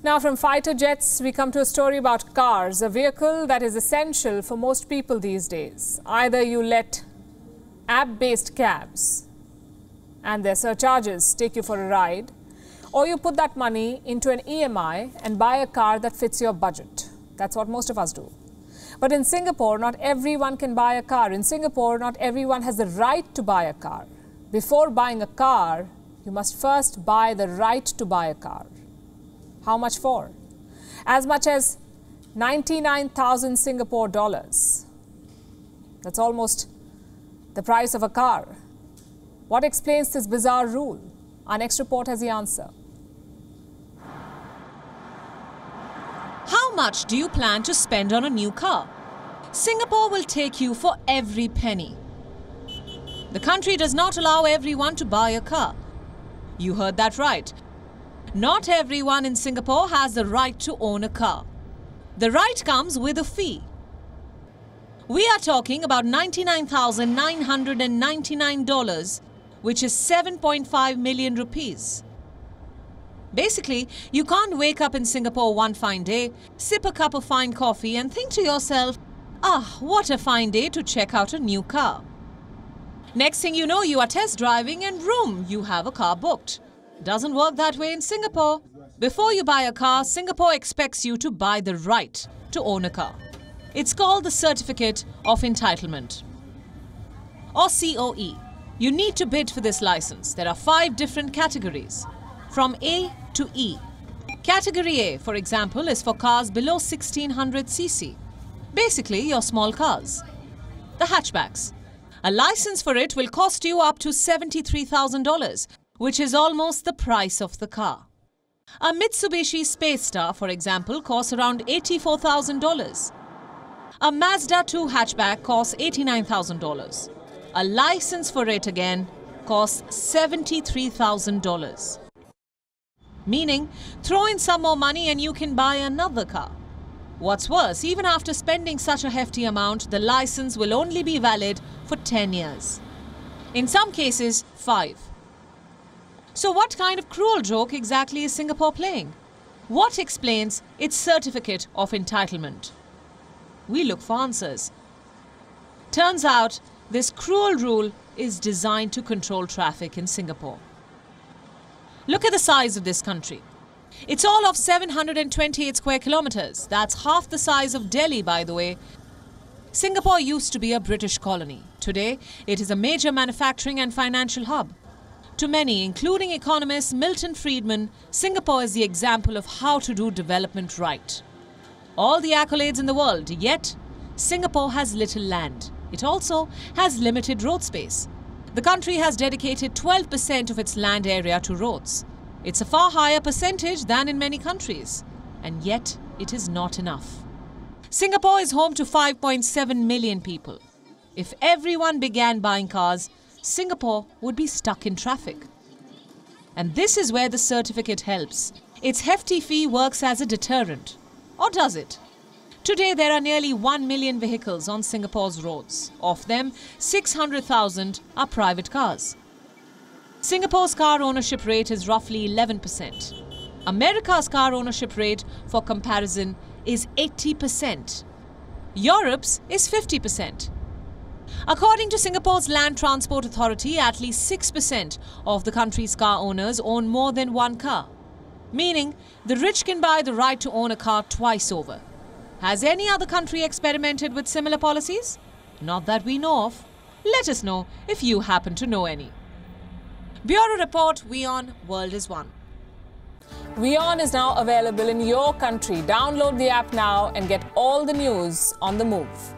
Now, from fighter jets, we come to a story about cars, a vehicle that is essential for most people these days. Either you let app-based cabs and their surcharges take you for a ride, or you put that money into an EMI and buy a car that fits your budget. That's what most of us do. But in Singapore, not everyone can buy a car. In Singapore, not everyone has the right to buy a car. Before buying a car, you must first buy the right to buy a car. How much for? As much as 99,000 Singapore dollars. That's almost the price of a car. What explains this bizarre rule? Our next report has the answer. How much do you plan to spend on a new car? Singapore will take you for every penny. The country does not allow everyone to buy a car. You heard that right. Not everyone in Singapore has the right to own a car. The right comes with a fee. We are talking about $99,999, which is 7.5 million rupees. Basically, you can't wake up in Singapore one fine day, sip a cup of fine coffee and think to yourself, what a fine day to check out a new car. Next thing you know, you are test driving and vroom, you have a car booked. Doesn't work that way in Singapore. Before you buy a car, Singapore expects you to buy the right to own a car. It's called the Certificate of Entitlement, or COE. You need to bid for this license. There are 5 different categories, from A to E. Category A, for example, is for cars below 1600 cc. Basically, your small cars. The hatchbacks. A license for it will cost you up to $73,000, which is almost the price of the car. A Mitsubishi Space Star, for example, costs around $84,000. A Mazda 2 hatchback costs $89,000. A license for it again costs $73,000. Meaning, throw in some more money and you can buy another car. What's worse, even after spending such a hefty amount, the license will only be valid for 10 years. In some cases, 5. So what kind of cruel joke exactly is Singapore playing? What explains its Certificate of Entitlement? We look for answers. Turns out, this cruel rule is designed to control traffic in Singapore. Look at the size of this country. It's all of 728 square kilometers. That's half the size of Delhi, by the way. Singapore used to be a British colony. Today, it is a major manufacturing and financial hub. To many, including economist Milton Friedman, Singapore is the example of how to do development right. All the accolades in the world, yet Singapore has little land. It also has limited road space. The country has dedicated 12% of its land area to roads. It's a far higher percentage than in many countries. And yet, it is not enough. Singapore is home to 5.7 million people. If everyone began buying cars, Singapore would be stuck in traffic. And this is where the certificate helps. Its hefty fee works as a deterrent. Or does it? Today, there are nearly 1 million vehicles on Singapore's roads. Of them, 600,000 are private cars. Singapore's car ownership rate is roughly 11%. America's car ownership rate, for comparison, is 80%. Europe's is 50%. According to Singapore's Land Transport Authority, at least 6% of the country's car owners own more than one car. Meaning, the rich can buy the right to own a car twice over. Has any other country experimented with similar policies? Not that we know of. Let us know if you happen to know any. Bureau Report, WION World is One. WION is now available in your country. Download the app now and get all the news on the move.